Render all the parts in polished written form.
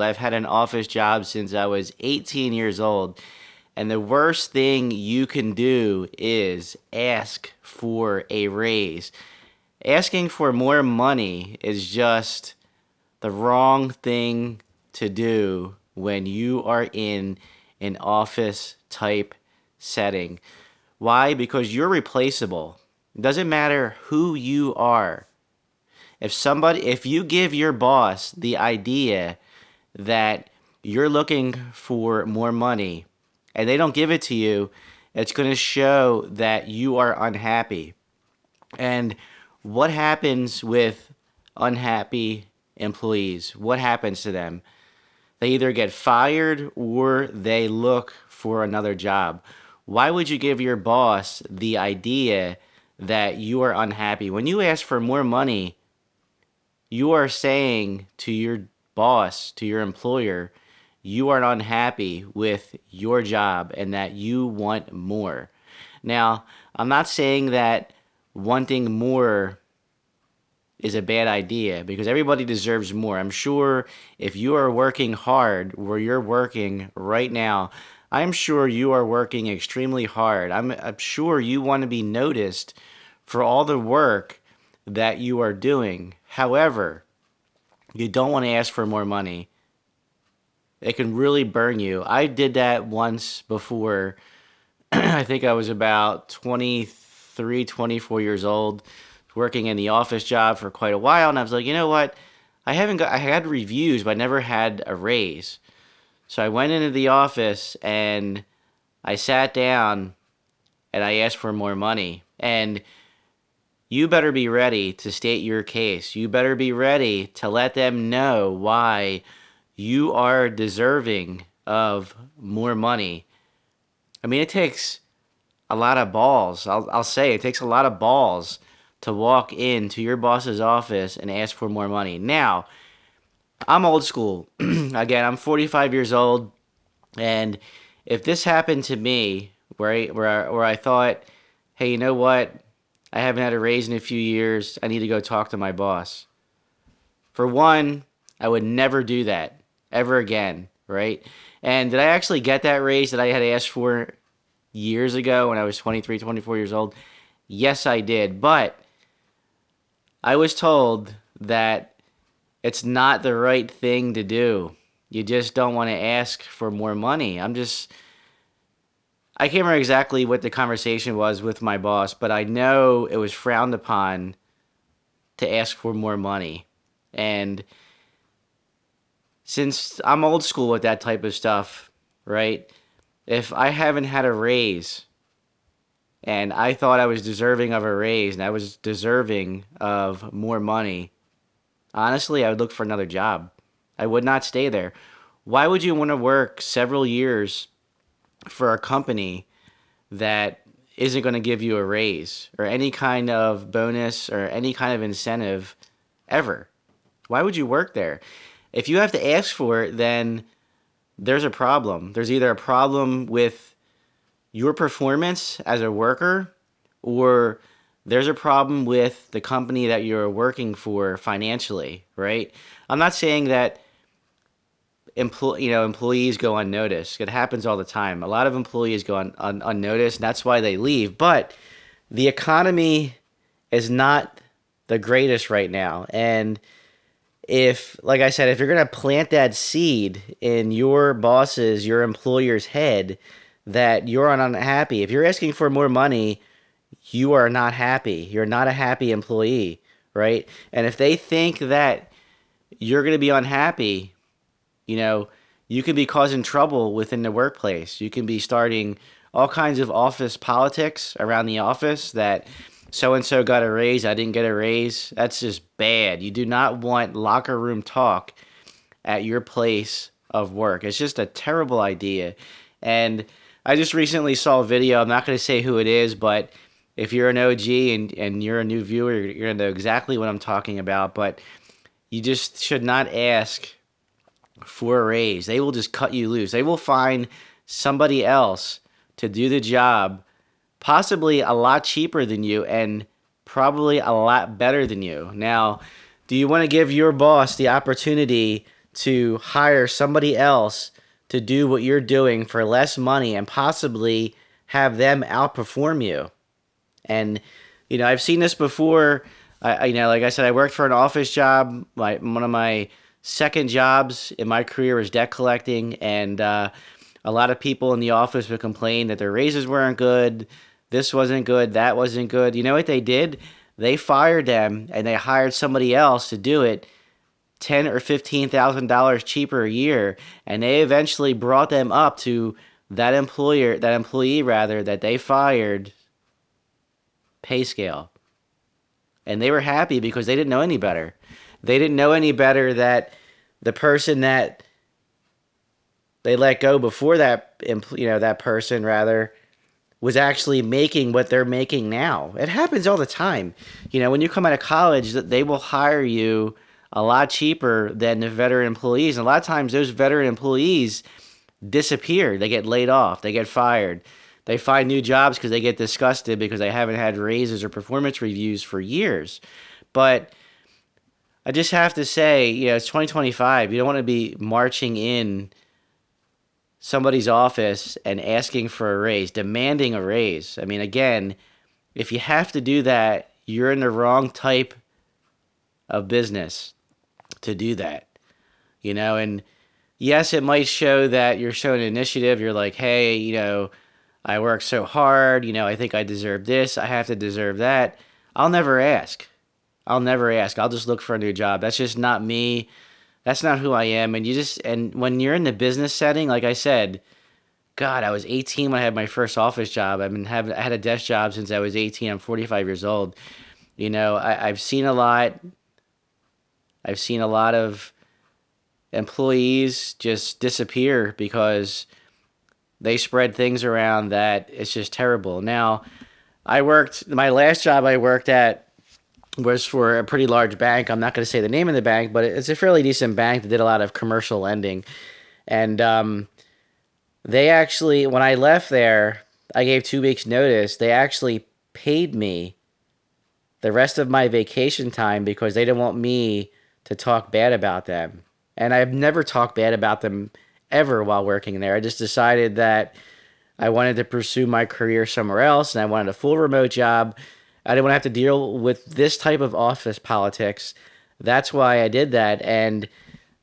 I've had an office job since I was 18 years old. And the worst thing you can do is ask for a raise. Asking for more money is just the wrong thing to do when you are in an office type setting. Why? Because you're replaceable. It doesn't matter who you are. If you give your boss the idea that you're looking for more money and they don't give it to you, it's going to show that you are unhappy. And what happens with unhappy employees? What happens to them? They either get fired or they look for another job. Why would you give your boss the idea that you are unhappy? When you ask for more money, you are saying to your boss, to your employer, you are unhappy with your job and that you want more. Now, I'm not saying that wanting more is a bad idea because everybody deserves more. I'm sure if you are working hard where you're working right now, I'm sure you are working extremely hard. I'm sure you want to be noticed for all the work that you are doing. However, you don't want to ask for more money. It can really burn you. I did that once before. I think I was about 23, 24 years old, working in the office job for quite a while, and I was like, you know what? I had reviews, but I never had a raise. So I went into the office and I sat down and I asked for more money. And you better be ready to state your case. You better be ready to let them know why you are deserving of more money. I mean, it takes a lot of balls. I'll say it takes a lot of balls to walk into your boss's office and ask for more money. Now, I'm old school. Again, I'm 45 years old, and if this happened to me, where I thought, hey, you know what? I haven't had a raise in a few years. I need to go talk to my boss. For one, I would never do that ever again, right? And did I actually get that raise that I had asked for years ago when I was 23, 24 years old? Yes, I did. But I was told that it's not the right thing to do. You just don't want to ask for more money. I can't remember exactly what the conversation was with my boss, but I know it was frowned upon to ask for more money. And since I'm old school with that type of stuff, right? If I haven't had a raise and I thought I was deserving of a raise and I was deserving of more money, honestly, I would look for another job. I would not stay there. Why would you want to work several years for a company that isn't going to give you a raise or any kind of bonus or any kind of incentive ever? Why would you work there? If you have to ask for it, then there's a problem. There's either a problem with your performance as a worker, or there's a problem with the company that you're working for financially, right? I'm not saying that employees go unnoticed. It happens all the time. A lot of employees go unnoticed, and that's why they leave. But the economy is not the greatest right now, and if, like I said, if you're gonna plant that seed in your employer's head that you're unhappy, if you're asking for more money, you are not happy. You're not a happy employee, right? And if they think that you're gonna be unhappy, you know, you could be causing trouble within the workplace. You can be starting all kinds of office politics around the office that so and so got a raise, I didn't get a raise. That's just bad. You do not want locker room talk at your place of work. It's just a terrible idea. And I just recently saw a video. I'm not going to say who it is, but if you're an OG and you're a new viewer, you're going to know exactly what I'm talking about. But you just should not ask for a raise. They will just cut you loose. They will find somebody else to do the job, possibly a lot cheaper than you and probably a lot better than you. Now, do you want to give your boss the opportunity to hire somebody else to do what you're doing for less money and possibly have them outperform you. And I've seen this before. Like I said, I worked for an office job. One of my second jobs in my career was debt collecting, and a lot of people in the office would complain that their raises weren't good, this wasn't good, that wasn't good. You know what they did? They fired them and they hired somebody else to do it, $10,000 or $15,000 cheaper a year, and they eventually brought them up to that employee rather, that they fired pay scale. And they were happy because they didn't know any better. They didn't know any better that the person that they let go before that person rather was actually making what they're making now. It happens all the time. When you come out of college, they will hire you a lot cheaper than the veteran employees. And a lot of times those veteran employees disappear. They get laid off. They get fired. They find new jobs because they get disgusted because they haven't had raises or performance reviews for years. But I just have to say, it's 2025. You don't want to be marching in somebody's office and asking for a raise, demanding a raise. I mean, again, if you have to do that, you're in the wrong type of business to do that. And yes, it might show that you're showing initiative. You're like, hey, I worked so hard. I think I deserve this. I have to deserve that. I'll never ask. I'll just look for a new job. That's just not me. That's not who I am. And when you're in the business setting, like I said, God, I was 18 when I had my first office job. I had a desk job since I was 18. I'm 45 years old. I've seen a lot. I've seen a lot of employees just disappear because they spread things around that it's just terrible. Now, my last job I worked at was for a pretty large bank. I'm not going to say the name of the bank, but it's a fairly decent bank that did a lot of commercial lending. And they actually, when I left there, I gave 2 weeks notice. They actually paid me the rest of my vacation time because they didn't want me to talk bad about them. And I've never talked bad about them ever while working there. I just decided that I wanted to pursue my career somewhere else, and I wanted a full remote job. I didn't want to have to deal with this type of office politics. That's why I did that, and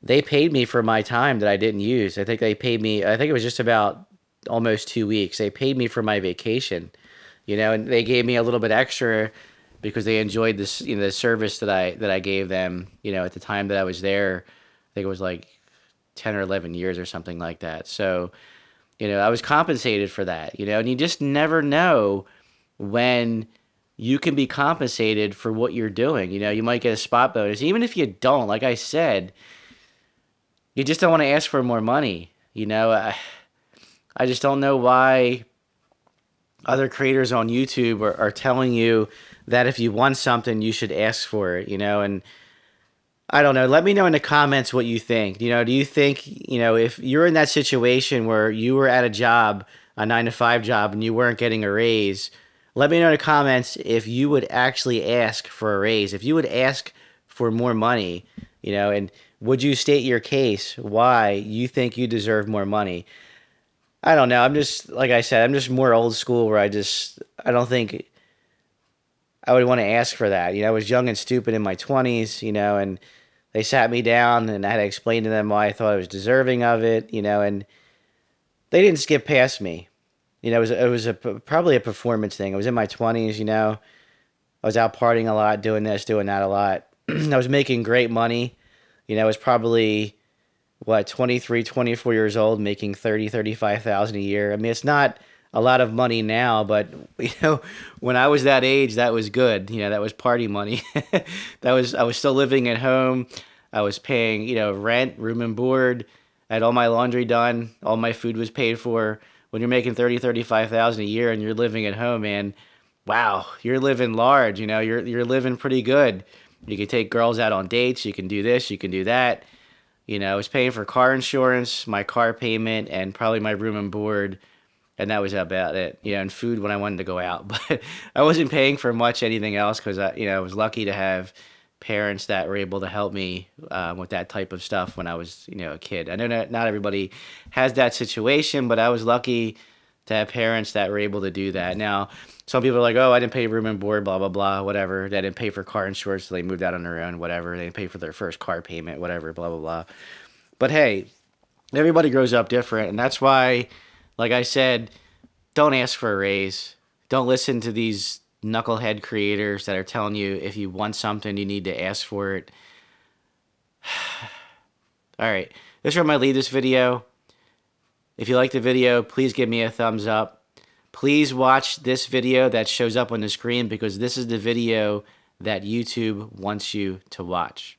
they paid me for my time that I didn't use. I think it was just about almost 2 weeks. They paid me for my vacation, and they gave me a little bit extra because they enjoyed this, the service that I gave them, at the time that I was there. I think it was like 10 or 11 years or something like that. So, I was compensated for that, and you just never know when you can be compensated for what you're doing. You might get a spot bonus. Even if you don't, like I said, you just don't want to ask for more money. I just don't know why other creators on YouTube are telling you that if you want something, you should ask for it, and I don't know. Let me know in the comments what you think. Do you think, if you're in that situation where you were at a job, a 9-to-5 job, and you weren't getting a raise, let me know in the comments if you would actually ask for a raise, if you would ask for more money, and would you state your case why you think you deserve more money? I don't know. I'm just, like I said, I'm just more old school where I don't think I would want to ask for that. I was young and stupid in my 20s, and they sat me down and I had to explain to them why I thought I was deserving of it, and they didn't skip past me. It was probably a performance thing. I was in my 20s, I was out partying a lot, doing this, doing that a lot. I was making great money. I was probably, 23, 24 years old, making 30, 35,000 a year. I mean, it's not a lot of money now, but, when I was that age, that was good. That was party money. I was still living at home. I was paying, rent, room and board. I had all my laundry done. All my food was paid for. When you're making 30, 35,000 a year and you're living at home, man, wow, you're living large. You're living pretty good. You can take girls out on dates. You can do this. You can do that. I was paying for car insurance, my car payment, and probably my room and board, and that was about it. And food when I wanted to go out, but I wasn't paying for much anything else because I was lucky to have parents that were able to help me with that type of stuff when I was, a kid. I know not everybody has that situation, but I was lucky to have parents that were able to do that. Now, some people are like, oh, I didn't pay room and board, blah, blah, blah, whatever. They didn't pay for car insurance, so they moved out on their own, whatever. They didn't pay for their first car payment, whatever, blah, blah, blah. But hey, everybody grows up different, and that's why, like I said, don't ask for a raise. Don't listen to these knucklehead creators that are telling you if you want something, you need to ask for it. All right, this is where I'm going to leave this video. If you like the video, please give me a thumbs up. Please watch this video that shows up on the screen because this is the video that YouTube wants you to watch.